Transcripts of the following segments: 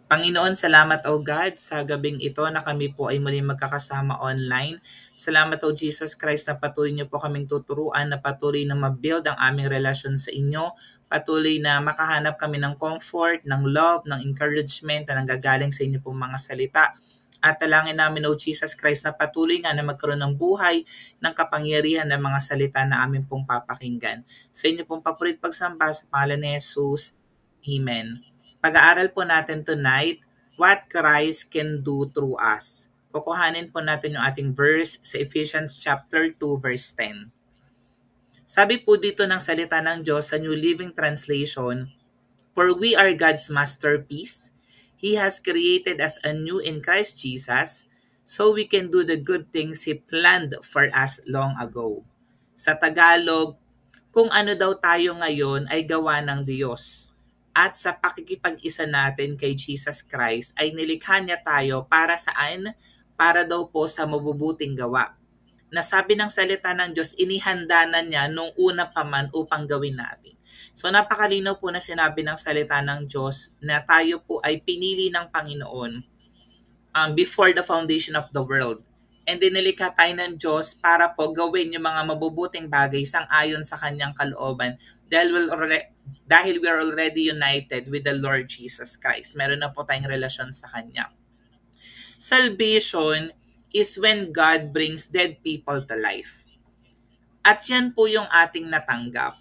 Panginoon, salamat o God sa gabing ito na kami po ay muling magkakasama online. Salamat o Jesus Christ na patuloy niyo po kaming tuturuan na patuloy na mabuild ang aming relasyon sa inyo. Patuloy na makahanap kami ng comfort, ng love, ng encouragement na nanggagaling sa inyo pong mga salita. At talangin namin o Jesus Christ na patuloy nga na magkaroon ng buhay ng kapangyarihan ng mga salita na amin pong papakinggan. Sa inyo pong papurit pagsamba sa pangalan ni Jesus. Amen. Pag-aaral po natin tonight, what Christ can do through us. Kukuhanin po natin yung ating verse sa Ephesians chapter 2 verse 10. Sabi po dito ng salita ng Diyos sa New Living Translation, "For we are God's masterpiece. He has created us anew in Christ Jesus so we can do the good things He planned for us long ago." Sa Tagalog, kung ano daw tayo ngayon ay gawa ng Diyos. At sa pakikipag-isa natin kay Jesus Christ ay nilikha niya tayo para saan? Para daw po sa mabubuting gawa. Nasabi ng salita ng Diyos, inihanda na niya nung una pa man upang gawin natin. So napakalinaw po na sinabi ng salita ng Diyos na tayo po ay pinili ng Panginoon before the foundation of the world. And dinilikha tayo ng Diyos para po gawin yung mga mabubuting bagay sang-ayon sa kanyang kalooban dahil we're already united with the Lord Jesus Christ. Meron na po tayong relasyon sa Kanya. Salvation is when God brings dead people to life. At yan po yung ating natanggap,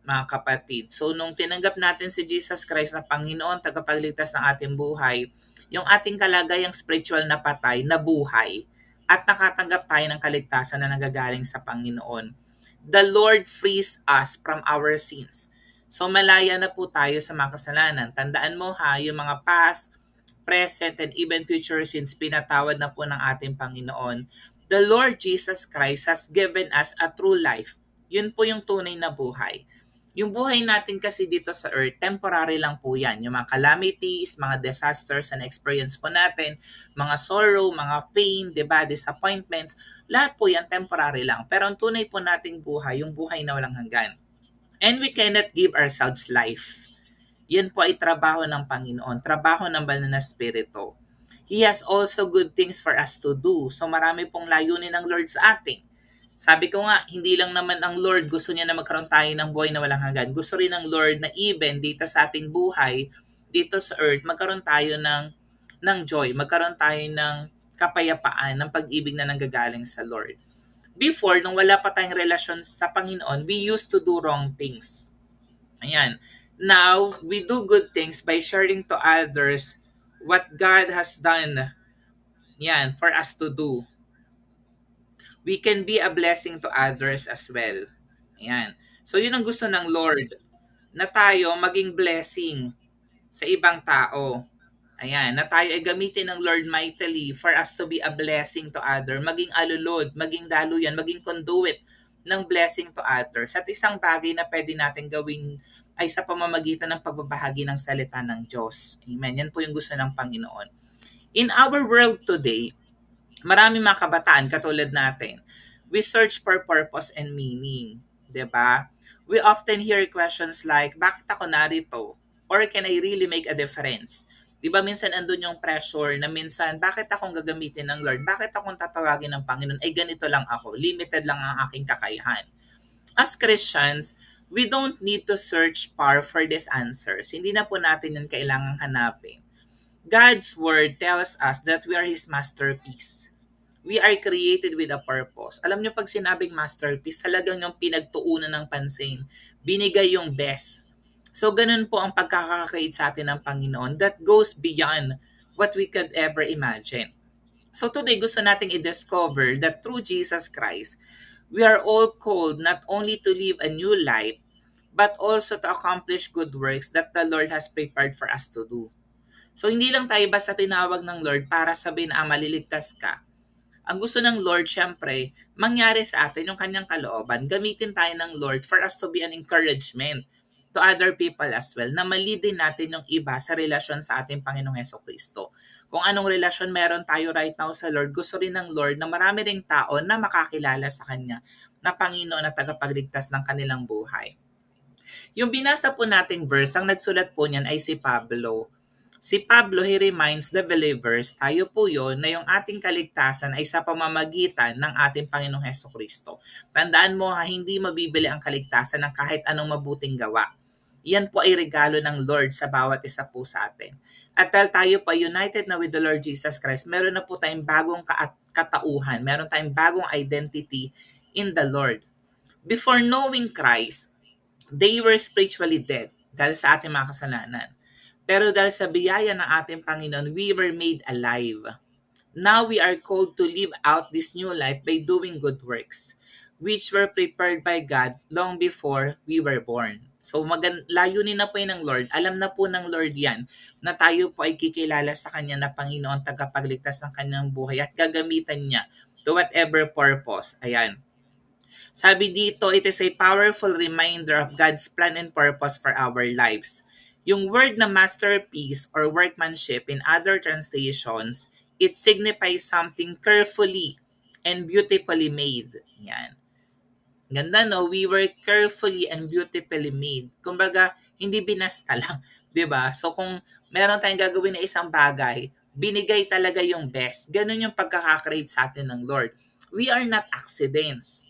mga kapatid. So nung tinanggap natin si Jesus Christ na Panginoon, tagapagligtas ng ating buhay, yung ating kalagayang spiritual na patay, na buhay, at nakatanggap tayo ng kaligtasan na nagagaling sa Panginoon. The Lord frees us from our sins. So malaya na po tayo sa mga kasalanan. Tandaan mo ha, yung mga past, present, and even future sins, pinatawad na po ng ating Panginoon. The Lord Jesus Christ has given us a true life. Yun po yung tunay na buhay. Yung buhay natin kasi dito sa earth, temporary lang po yan. Yung mga calamities, mga disasters na experience po natin, mga sorrow, mga pain, diba, disappointments, lahat po yan temporary lang. Pero ang tunay po nating buhay, yung buhay na walang hanggan. And we cannot give ourselves life. Yan po ay trabaho ng Panginoon, trabaho ng Banal na Espiritu. He has also good things for us to do. So marami pong layunin ng Lord sa atin. Sabi ko nga, hindi lang naman ang Lord gusto niya na magkaroon tayo ng buhay na walang hanggan. Gusto rin ng Lord na even dito sa ating buhay, dito sa earth, magkaroon tayo ng joy, magkaroon tayo ng kapayapaan, ng pag-ibig na nanggagaling sa Lord. Before, nung wala pa tayong relasyon sa Panginoon, we used to do wrong things. Ayan. Now, we do good things by sharing to others what God has done, yan, for us to do. We can be a blessing to others as well. Ayan. So, yun ang gusto ng Lord, na tayo maging blessing sa ibang tao. Ayan, na tayo ay gamitin ng Lord mightily for us to be a blessing to other, maging alulod, maging daluyan, maging conduit ng blessing to others. At isang bagay na pwede natin gawin ay sa pamamagitan ng pagbabahagi ng salita ng Diyos. Amen. Yan po yung gusto ng Panginoon. In our world today, marami mga kabataan katulad natin. We search for purpose and meaning. 'Di ba? We often hear questions like, bakit ako narito? Or can I really make a difference? 'Di ba minsan andun yung pressure na minsan, bakit akong gagamitin ng Lord? Bakit akong tatawagin ng Panginoon? Ay ganito lang ako. Limited lang ang aking kakayahan. As Christians, we don't need to search far for these answers. Hindi na po natin yun kailangang hanapin. God's Word tells us that we are His masterpiece. We are created with a purpose. Alam niyo pag sinabing masterpiece, talagang yung pinagtuunan ng pansin. Binigay yung best. So ganun po ang pagkakakreate sa atin ng Panginoon that goes beyond what we could ever imagine. So today gusto nating i-discover that through Jesus Christ, we are all called not only to live a new life, but also to accomplish good works that the Lord has prepared for us to do. So hindi lang tayo basta tinawag ng Lord para sabihin maliligtas ka. Ang gusto ng Lord, syempre, mangyari sa atin yung kanyang kalooban. Gamitin tayo ng Lord for us to be an encouragement to other people as well, na mali din natin yung iba sa relasyon sa ating Panginoong Hesukristo. Kung anong relasyon meron tayo right now sa Lord, gusto rin ng Lord na marami ring tao na makakilala sa Kanya na Panginoon na tagapagligtas ng kanilang buhay. Yung binasa po nating verse, ang nagsulat po niyan ay si Pablo. Si Pablo, he reminds the believers, tayo po yun, na yung ating kaligtasan ay sa pamamagitan ng ating Panginoong Hesukristo. Tandaan mo ha, hindi mabibili ang kaligtasan ng kahit anong mabuting gawa. Yan po ay regalo ng Lord sa bawat isa po sa atin. At dahil tayo po united na with the Lord Jesus Christ, meron na po tayong bagong katauhan, meron tayong bagong identity in the Lord. Before knowing Christ, they were spiritually dead dahil sa ating mga kasalanan. Pero dahil sa biyaya ng ating Panginoon, we were made alive. Now we are called to live out this new life by doing good works, which were prepared by God long before we were born. So layunin na po yun ng Lord. Alam na po ng Lord yan na tayo po ay kikilala sa Kanya na Panginoon, tagapagligtas ng Kanyang buhay at gagamitan niya to whatever purpose. Ayan. Sabi dito, it is a powerful reminder of God's plan and purpose for our lives. Yung word na masterpiece or workmanship in other translations, it signifies something carefully and beautifully made. Yan. Ganda no, we were carefully and beautifully made. Kumbaga, hindi binasta lang, 'di ba? So kung meron tayong gagawin na isang bagay, binigay talaga yung best. Ganun yung pagkaka-create sa atin ng Lord. We are not accidents,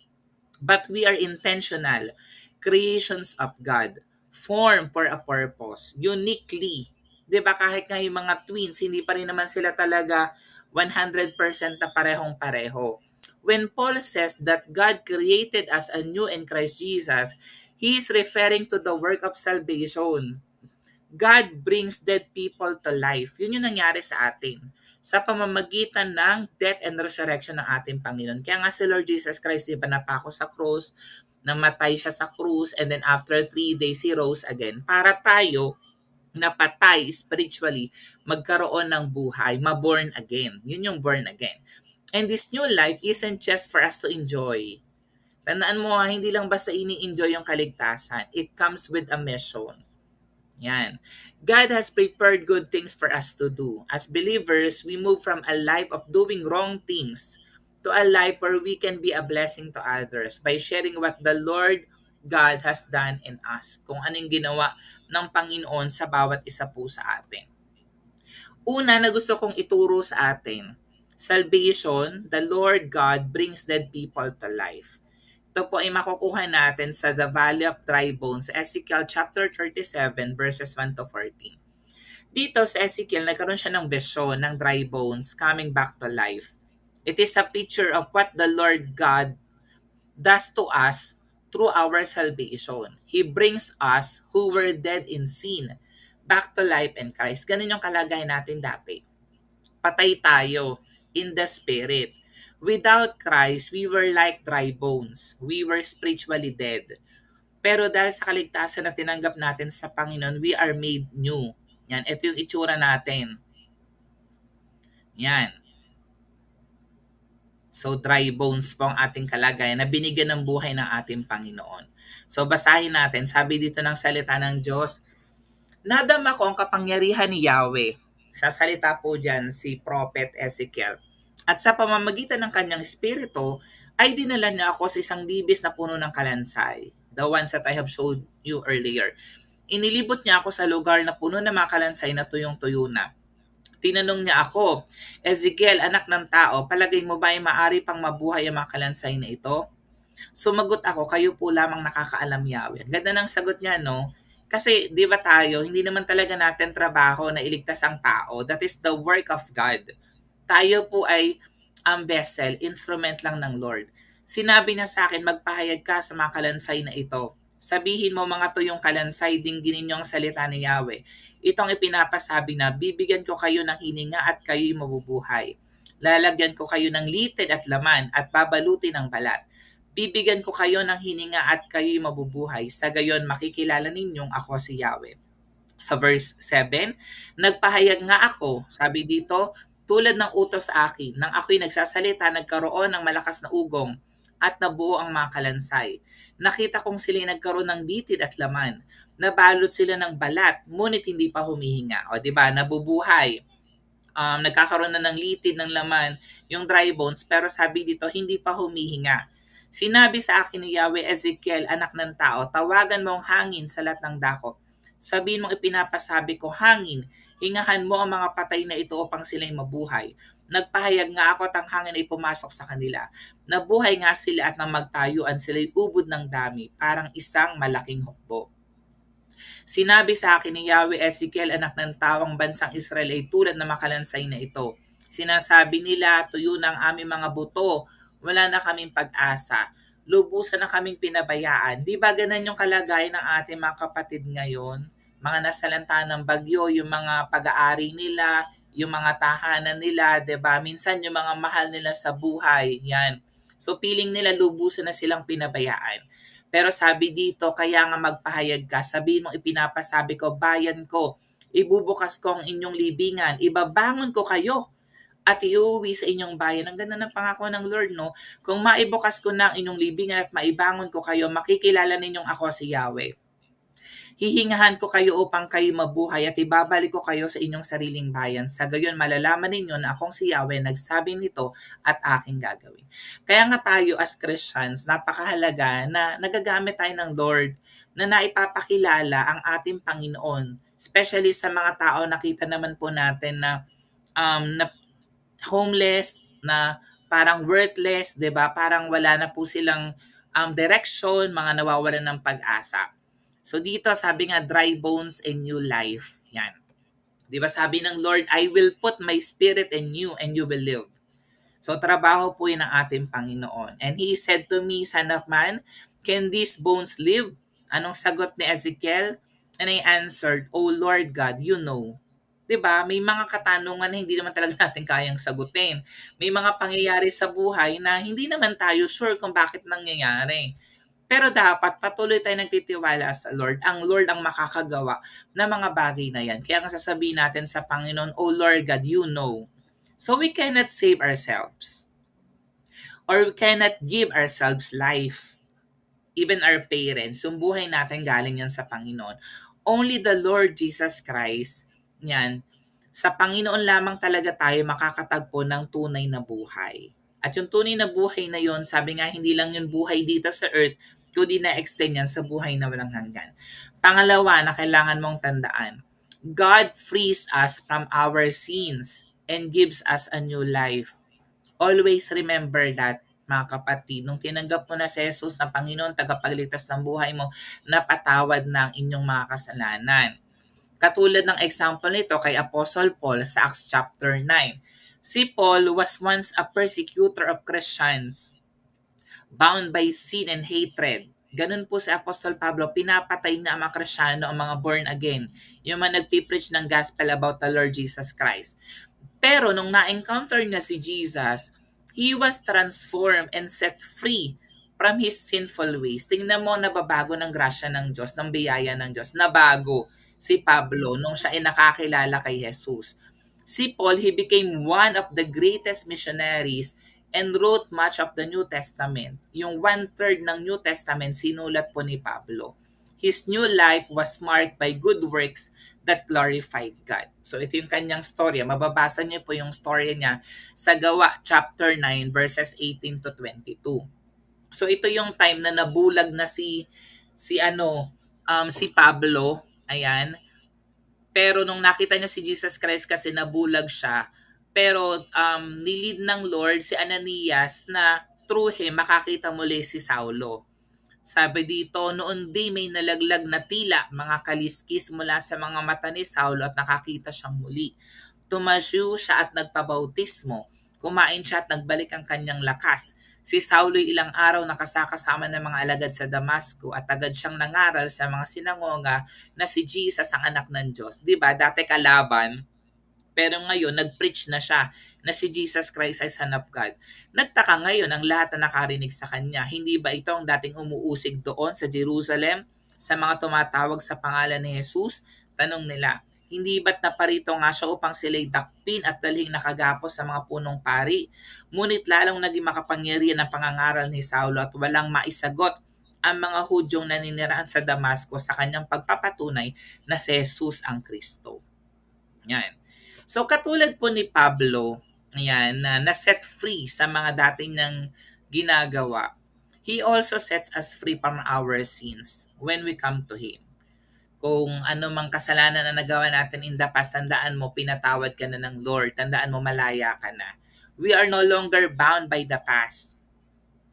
but we are intentional creations of God, formed for a purpose, uniquely. 'Di ba kahit nga yung mga twins, hindi pa rin naman sila talaga 100% na parehong-pareho. When Paul says that God created us anew in Christ Jesus, he is referring to the work of salvation. God brings dead people to life. Yun yung nangyari sa atin sa pamamagitan ng death and resurrection ng ating Panginoon. Kaya nga si Lord Jesus Christ, di ba napako sa krus, namatay siya sa krus, and then after 3 days, he rose again. Para tayo, napatay spiritually, magkaroon ng buhay, ma-born again. Yun yung born again. And this new life isn't just for us to enjoy. Tandaan mo, hindi lang basta ini-enjoy yung kaligtasan. It comes with a mission. Yan. God has prepared good things for us to do. As believers, we move from a life of doing wrong things to a life where we can be a blessing to others by sharing what the Lord God has done in us. Kung anong ginawa ng Panginoon sa bawat isa po sa atin. Una na gusto kong ituro sa atin, salvation, the Lord God brings dead people to life. Ito po ay makukuha natin sa The Valley of Dry Bones, Ezekiel chapter 37 verses 1 to 14. Dito sa Ezekiel, nagkaroon siya ng vision ng dry bones coming back to life. It is a picture of what the Lord God does to us through our salvation. He brings us who were dead in sin back to life in Christ. Ganun yung kalagayan natin dati. Patay tayo in the spirit. Without Christ, we were like dry bones. We were spiritually dead. Pero dahil sa kaligtasan na tinanggap natin sa Panginoon, we are made new. Yan, ito yung itsura natin. Yan. So dry bones po ang ating kalagayan na binigyan ng buhay ng ating Panginoon. So basahin natin, sabi dito ng salita ng Diyos, nadama ko ang kapangyarihan ni Yahweh. Sa salita po dyan si Prophet Ezekiel. At sa pamamagitan ng kanyang espiritu, ay dinala niya ako sa isang libis na puno ng kalansay. The ones that I have showed you earlier. Inilibot niya ako sa lugar na puno ng mga kalansay na tuyong-tuyo na. Tinanong niya ako, Ezekiel, anak ng tao, palagay mo ba ay maari pang mabuhay ang mga kalansay na ito? Sumagot ako, kayo po lamang nakakaalam, Yahweh. Ganda ng sagot niya, no? Kasi, di ba tayo, hindi naman talaga natin trabaho na iligtas ang tao. That is the work of God. Tayo po ay ang vessel, instrument lang ng Lord. Sinabi niya sa akin, magpahayag ka sa mga kalansay na ito. Sabihin mo mga tuyong kalansay, dingginin niyo ang salita ni Yahweh. Itong ipinapasabi na, bibigyan ko kayo ng hininga at kayo'y mabubuhay. Lalagyan ko kayo ng litid at laman at babalutin ng balat. Bibigyan ko kayo ng hininga at kayo'y mabubuhay. Sa gayon makikilala ninyong ako si Yahweh. Sa verse 7, nagpahayag nga ako, sabi dito, tulad ng utos sa akin, nang ako'y nagsasalita, nagkaroon ng malakas na ugong at nabuo ang mga kalansay. Nakita kong sila nagkaroon ng litid at laman. Nabalot sila ng balat, ngunit hindi pa humihinga. O diba, nabubuhay. Nagkakaroon na ng litid, ng laman, yung dry bones, pero sabi dito, hindi pa humihinga. Sinabi sa akin ni Yahweh, Ezekiel, anak ng tao, tawagan mo ang hangin sa lahat ng dako Sabihin mong ipinapasabi ko, hangin, hingahan mo ang mga patay na ito upang sila'y mabuhay. Nagpahayag nga ako at ang hangin ay pumasok sa kanila. Nabuhay nga sila at nang magtayuan sila'y ubod ng dami, parang isang malaking hukbo. Sinabi sa akin ni Yahweh, Ezekiel, anak ng tawang bansang Israel ay tulad na makalansay na ito. Sinasabi nila, tuyo na ang aming mga buto, wala na kaming pag-asa. Lubusan na kaming pinabayaan. Di ba ganun yung kalagayan ng ating mga kapatid ngayon? Mga nasalanta ng bagyo, yung mga pag-aari nila, yung mga tahanan nila, 'di ba? Minsan yung mga mahal nila sa buhay, 'yan. So feeling nila lubusan na silang pinabayaan. Pero sabi dito, kaya nga magpahayag ka, sabihin mong ipinapasabi ko, bayan ko, ibubukas ko ang inyong libingan, ibabangon ko kayo at iuwi sa inyong bayan. Ang ganda ng pangako ng Lord, no? Kung maibukas ko na ang inyong libingan at maibangon ko kayo, makikilala ninyong ako si Yahweh. Hihingahan ko kayo upang kayo mabuhay at ibabalik ko kayo sa inyong sariling bayan. Sa gayon malalaman ninyo na akong si Yahweh nagsabi nito at aking gagawin. Kaya nga tayo as Christians, napakahalaga na nagagamit tayo ng Lord na naipapakilala ang ating Panginoon. Especially sa mga tao, nakita naman po natin na homeless, na parang worthless, 'di ba? Parang wala na po silang direction, mga nawawalan ng pag-asa. So dito sabi nga dry bones and new life. Yan. 'Di ba sabi ng Lord, I will put my spirit in you and you will live. So trabaho po 'yan ng ating Panginoon. And he said to me, son of man, can these bones live? Anong sagot ni Ezekiel? And I answered, O Lord God, you know. 'Di ba? May mga katanungan na hindi naman talaga natin kayang sagutin. May mga pangyayari sa buhay na hindi naman tayo sure kung bakit nangyayari. Pero dapat patuloy tayo nagtitiwala sa Lord. Ang Lord ang makakagawa ng mga bagay na yan. Kaya nga sasabihin natin sa Panginoon, Oh Lord God, you know. So we cannot save ourselves. Or we cannot give ourselves life. Even our parents, yung buhay natin galing yan sa Panginoon. Only the Lord Jesus Christ, yan, sa Panginoon lamang talaga tayo makakatagpo ng tunay na buhay. At yung tunay na buhay na yon, sabi nga, hindi lang yung buhay dito sa earth, kundi na-extend yan sa buhay na walang hanggan. Pangalawa na kailangan mong tandaan, God frees us from our sins and gives us a new life. Always remember that, mga kapatid. Nung tinanggap mo na si Jesus na Panginoon, tagapagligtas ng buhay mo, napatawad na ang inyong mga kasalanan. Katulad ng example nito kay Apostle Paul sa Acts chapter 9. Si Paul was once a persecutor of Christians, bound by sin and hatred. Ganun po si Apostle Pablo, pinapatay na ang mga Kristyano, ang mga born again, yung mga nagpipreach ng gospel about the Lord Jesus Christ. Pero nung na-encounter niya si Jesus, he was transformed and set free from his sinful ways. Tingnan mo, nababago ng grasya ng Diyos, ng biyaya ng Diyos. Nabago si Pablo nung siya ay nakakilala kay Jesus. Si Paul, he became one of the greatest missionaries and wrote much of the New Testament. Yung 1/3 ng New Testament, sinulat po ni Pablo. His new life was marked by good works that glorified God. So ito yung kanyang storya. Mababasa niyo po yung storya niya sa Gawa chapter 9 verses 18 to 22. So ito yung time na nabulag na si Pablo, ayan. Pero nung nakita niya si Jesus Christ kasi nabulag siya. Pero nilid ng Lord si Ananias na through him makakita muli si Saulo. Sabi dito, noon di may nalaglag na tila, mga kaliskis mula sa mga mata ni Saulo at nakakita siyang muli. Tumasyo siya at nagpabautismo. Kumain siya at nagbalik ang kanyang lakas. Si Saulo'y ilang araw nakasakasama ng mga alagad sa Damasco at agad siyang nangaral sa mga sinagoga na si Jesus ang anak ng Diyos. Diba? Dati kalaban, pero ngayon nag-preach na siya na si Jesus Christ ay Son of God. Nagtaka ngayon ang lahat na nakarinig sa kanya. Hindi ba ito ang dating umuusig doon sa Jerusalem sa mga tumatawag sa pangalan ni Jesus? Tanong nila. Hindi ba't naparito nga siya upang sila'y dakpin at dalhing nakagapos sa mga punong pari? Ngunit lalong naging makapangyarihan ang pangangaral ni Saulo at walang maisagot ang mga Hudyong naniniraan sa Damasco sa kanyang pagpapatunay na si Jesus ang Kristo. Yan. So katulad po ni Pablo, ayan, na na-set free sa mga dating ng ginagawa, he also sets us free from our sins when we come to Him. Kung ano mang kasalanan na nagawa natin in the past, tandaan mo, pinatawad ka na ng Lord. Tandaan mo, malaya ka na. We are no longer bound by the past,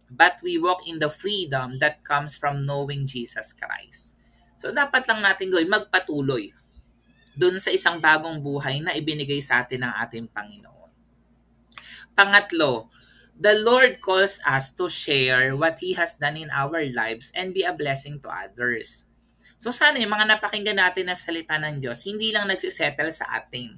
but we walk in the freedom that comes from knowing Jesus Christ. So dapat lang natin gawin, magpatuloy dun sa isang bagong buhay na ibinigay sa atin ng ating Panginoon. Pangatlo, the Lord calls us to share what He has done in our lives and be a blessing to others. So sana yung mga napakinggan natin na salita ng Diyos, hindi lang nagsisettle sa atin.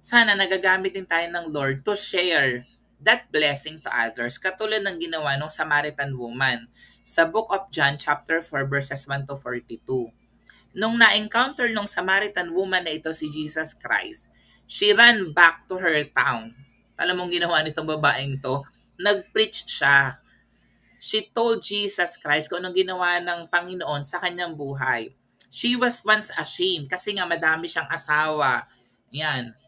Sana nagagamit din tayo ng Lord to share that blessing to others, katulad ng ginawa ng Samaritan woman sa Book of John chapter 4 verses 1 to 42. Nung na-encounter ng Samaritan woman na ito si Jesus Christ, she ran back to her town. Alam mong ginawa nitong babaeng to? Nag-preach siya. She told Jesus Christ kung anong ginawa ng Panginoon sa kanyang buhay. She was once ashamed kasi nga madami siyang asawa. Yan,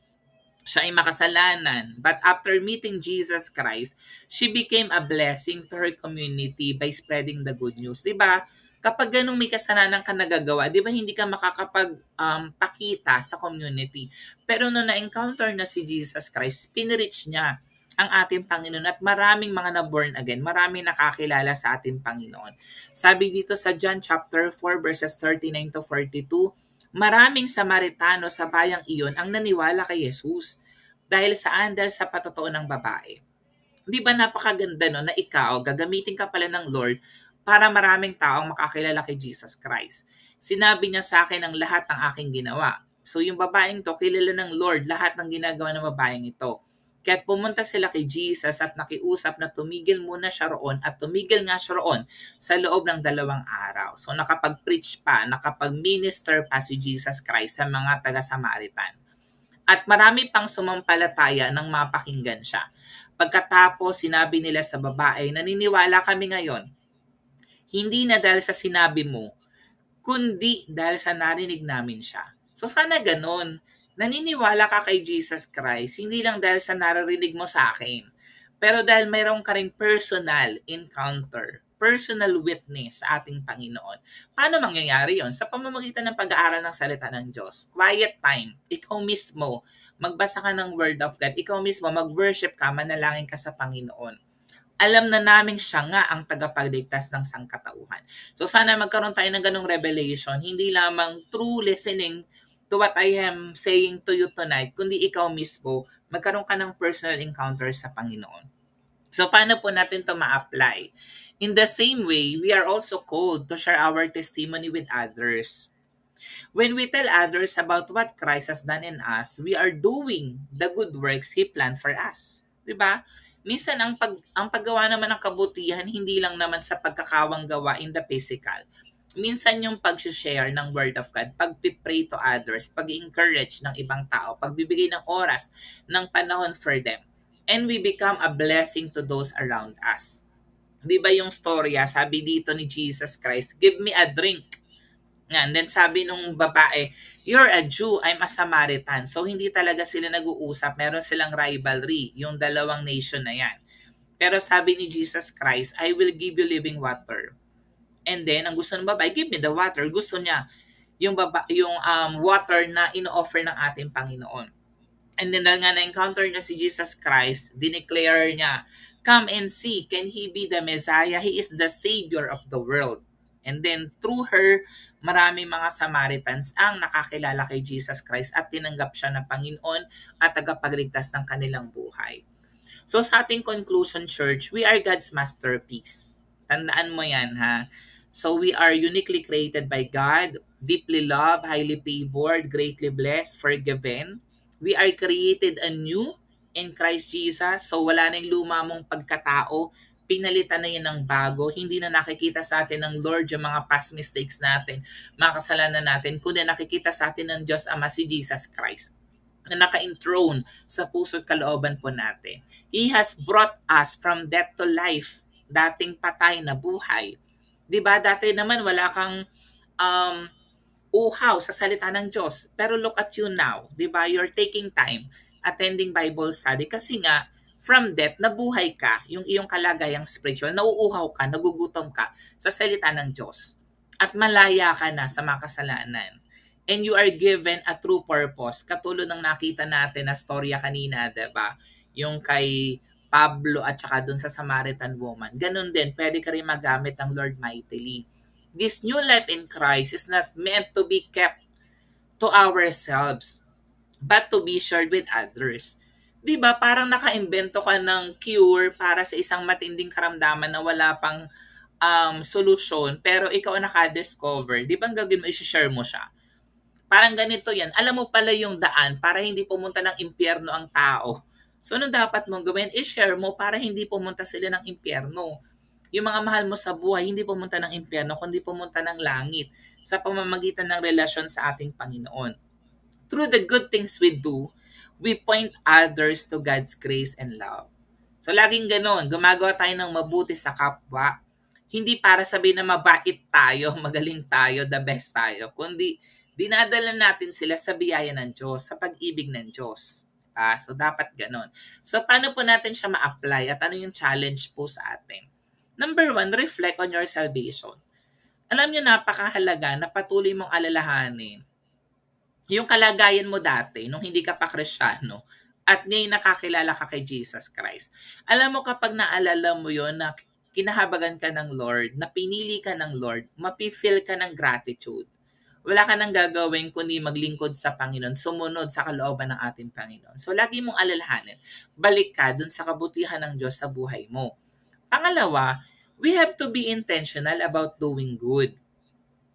siya ay makasalanan. But after meeting Jesus Christ, she became a blessing to her community by spreading the good news. Diba? Kapag ganung may kasalanan ka nagagawa, di ba hindi ka makakapag-pakita sa community. Pero nung na-encounter na si Jesus Christ, pinreach niya ang ating Panginoon at maraming mga na-born again, maraming nakakilala sa ating Panginoon. Sabi dito sa John chapter 4 verses 39 to 42, maraming Samaritano sa bayang iyon ang naniwala kay Jesus. Dahil saan? Dahil sa patotoo ng babae. Di ba napakaganda no, na ikaw, gagamitin ka pala ng Lord para maraming taong makakilala kay Jesus Christ. Sinabi niya sa akin ang lahat ng aking ginawa. So yung babaeng to, kilala ng Lord lahat ng ginagawa ng babaeng ito. Kaya't pumunta sila kay Jesus at nakiusap na tumigil muna siya roon at tumigil nga siya roon sa loob ng 2 araw. So nakapag-preach pa, nakapag-minister pa si Jesus Christ sa mga taga-Samaritan. At marami pang sumampalataya nang mapakinggan siya. Pagkatapos sinabi nila sa babae, naniniwala kami ngayon, hindi na dahil sa sinabi mo, kundi dahil sa narinig namin siya. So sana ganun. Naniniwala ka kay Jesus Christ, hindi lang dahil sa naririnig mo sa akin, pero dahil mayroon ka ring personal encounter, personal witness sa ating Panginoon. Paano mangyayari yon? Sa pamamagitan ng pag-aaral ng salita ng Diyos. Quiet time. Ikaw mismo, magbasa ka ng Word of God. Ikaw mismo, mag-worship ka, manalangin ka sa Panginoon. Alam na namin siya nga ang tagapagligtas ng sangkatauhan. So sana magkaroon tayo ng ganong revelation, hindi lamang true listening to what I am saying to you tonight, kundi ikaw mismo, magkaroon ka ng personal encounter sa Panginoon. So paano po natin to ma-apply? In the same way, we are also called to share our testimony with others. When we tell others about what Christ has done in us, we are doing the good works He planned for us. Diba? Minsan ang paggawa naman ng kabutihan hindi lang naman sa pagkakawang gawa in the physical. Minsan yung pag-share ng Word of God, pag-pray to others, pag-encourage ng ibang tao, pagbibigay ng oras, ng panahon for them. And we become a blessing to those around us. Di ba yung storya, sabi dito ni Jesus Christ, give me a drink. And then sabi nung babae, you're a Jew, I'm a Samaritan. So hindi talaga sila nag-uusap, meron silang rivalry, yung dalawang nation na yan. Pero sabi ni Jesus Christ, I will give you living water. And then, ang gusto ng babae, give me the water. Gusto niya yung water na ino-offer ng ating Panginoon. And then, dahil nga na-encounter niya si Jesus Christ, dineclare niya, come and see, can He be the Messiah? He is the Savior of the world. And then, through her, marami mga Samaritans ang nakakilala kay Jesus Christ at tinanggap siya na Panginoon at tagapagligtas ng kanilang buhay. So, sa ating conclusion, church, we are God's masterpiece. Tandaan mo yan, ha? So we are uniquely created by God, deeply loved, highly favored, greatly blessed, forgiven. We are created anew in Christ Jesus. So wala na yung luma mong pagkatao. Pinalitan na yan ng bago. Hindi na nakikita sa atin ng Lord yung mga past mistakes natin, mga kasalanan natin, kundi nakikita sa atin ng Diyos Ama si Jesus Christ na naka-enthroned sa puso't kalooban po natin. He has brought us from death to life, dating patay na buhay. Diba? Dati naman wala kang uhaw sa salita ng Diyos. Pero look at you now. Diba? You're taking time attending Bible study kasi nga from death, nabuhay ka, yung iyong kalagayang spiritual, nauuhaw ka, nagugutom ka sa salita ng Diyos. At malaya ka na sa mga kasalanan. and you are given a true purpose. Katulad ng nakita natin na storya kanina, 'di ba? Yung kay Pablo at saka dun sa Samaritan woman. Ganun din, pwede ka rin magamit ng Lord mightily. This new life in Christ is not meant to be kept to ourselves, but to be shared with others. 'Di ba? Parang nakaimbento ka ng cure para sa isang matinding karamdaman na wala pang solusyon, pero ikaw ang naka-discover. 'Di ba ang gagawin mo, i-share mo siya? Parang ganito yan. Alam mo pala yung daan para hindi pumunta ng impyerno ang tao. So, ano dapat mong gawin? I-share mo para hindi pumunta sila ng impyerno. Yung mga mahal mo sa buhay, hindi pumunta ng impyerno, kundi pumunta ng langit sa pamamagitan ng relasyon sa ating Panginoon. Through the good things we do, we point others to God's grace and love. So, laging ganon. Gumagawa tayo ng mabuti sa kapwa. Hindi para sabihin na mabait tayo, magaling tayo, the best tayo, kundi dinadala natin sila sa biyaya ng Diyos, sa pag-ibig ng Diyos. So, dapat ganon. So, paano po natin siya ma-apply at ano yung challenge po sa atin? Number 1, reflect on your salvation. Alam niyo, napakahalaga na patuloy mong alalahanin yung kalagayan mo dati nung hindi ka pa Kristiyano at ngayon nakakilala ka kay Jesus Christ. Alam mo, kapag naalala mo yon na kinahabagan ka ng Lord, na pinili ka ng Lord, mapifeel ka ng gratitude. Wala ka nang gagawin kundi maglingkod sa Panginoon, sumunod sa kalooban ng ating Panginoon. So lagi mong alalahanin, balik ka dun sa kabutihan ng Diyos sa buhay mo. Pangalawa, we have to be intentional about doing good.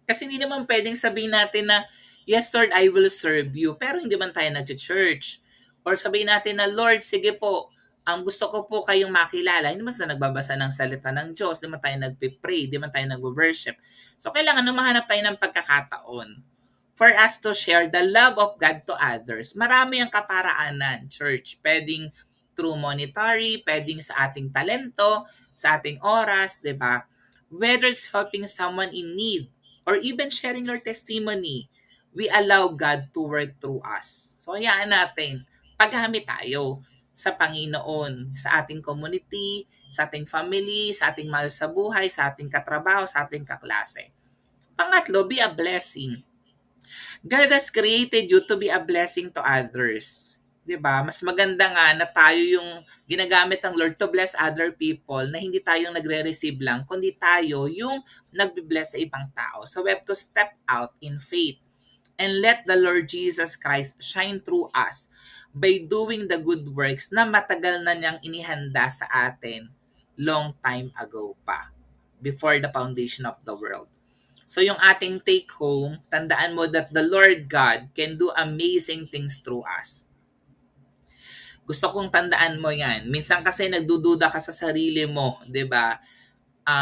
Kasi hindi naman pwedeng sabihin natin na, yes Lord, I will serve you, pero hindi man tayo nag-church. Or sabihin natin na, Lord, sige po, gusto ko po kayong makilala. Hindi man tayo nagbabasa ng salita ng Diyos, hindi man tayo nagpipray, hindi man tayo nag-worship. So kailangan mahanap tayo ng pagkakataon for us to share the love of God to others. Marami ang kaparaanan, church. Pwedeng through monetary, pwedeng sa ating talento, sa ating oras, di ba? Whether it's helping someone in need, or even sharing your testimony, we allow God to work through us. So, hayaan natin, paggamit tayo sa Panginoon, sa ating community, sa ating family, sa ating mahal sa buhay, sa ating katrabaho, sa ating kaklase. Pangatlo, be a blessing. God has created you to be a blessing to others. 'Di ba? Mas maganda nga na tayo yung ginagamit ng Lord to bless other people, na hindi tayong nagre-receive lang, kundi tayo yung nagbi-bless sa ibang tao. So we have to step out in faith and let the Lord Jesus Christ shine through us by doing the good works na matagal na niyang inihanda sa atin long time ago pa, before the foundation of the world. So yung ating take home, tandaan mo that the Lord God can do amazing things through us. Gusto kong tandaan mo yan. Minsan kasi nagdududa ka sa sarili mo, 'di ba?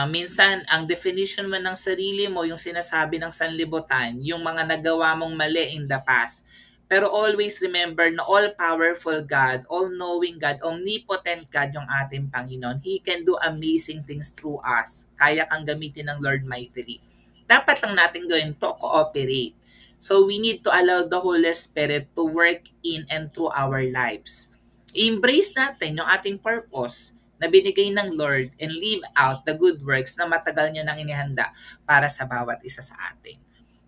Minsan ang definition mo ng sarili mo, yung sinasabi ng sanlibutan, yung mga nagawa mong mali in the past. Pero always remember na all-powerful God, all-knowing God, omnipotent God yung ating Panginoon. He can do amazing things through us. Kaya kang gamitin ng Lord mightily. Dapat lang natin gawin to, cooperate. So we need to allow the Holy Spirit to work in and through our lives. I-embrace natin yung ating purpose na binigay ng Lord and live out the good works na matagal niya nang inihanda para sa bawat isa sa atin.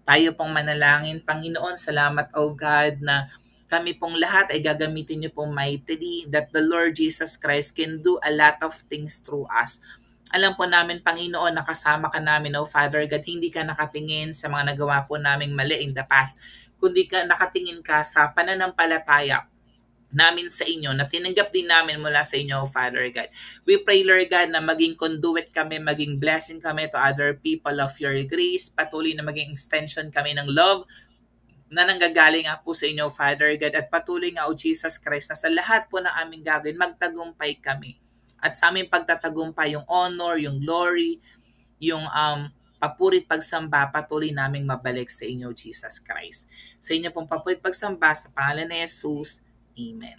Tayo pong manalangin. Panginoon, salamat o God na kami pong lahat ay gagamitin niyo pong mightily, that the Lord Jesus Christ can do a lot of things through us. Alam po namin, Panginoon, nakasama ka namin, O Father God, hindi ka nakatingin sa mga nagawa po naming mali in the past, kundi ka nakatingin ka sa pananampalataya namin sa inyo, na tinanggap din namin mula sa inyo, Father God. We pray, Lord God, na maging conduit kami, maging blessing kami to other people of your grace, patuloy na maging extension kami ng love na nanggagaling nga po sa inyo, Father God, at patuloy nga, O Jesus Christ, na sa lahat po ng aming gagawin, magtagumpay kami. At sa aming pagtatagumpay, yung honor, yung glory, yung papurit pagsamba, patuloy naming mabalik sa inyo, Jesus Christ. Sa inyo pong papurit pagsamba, sa pangalan ni Jesus, Amen.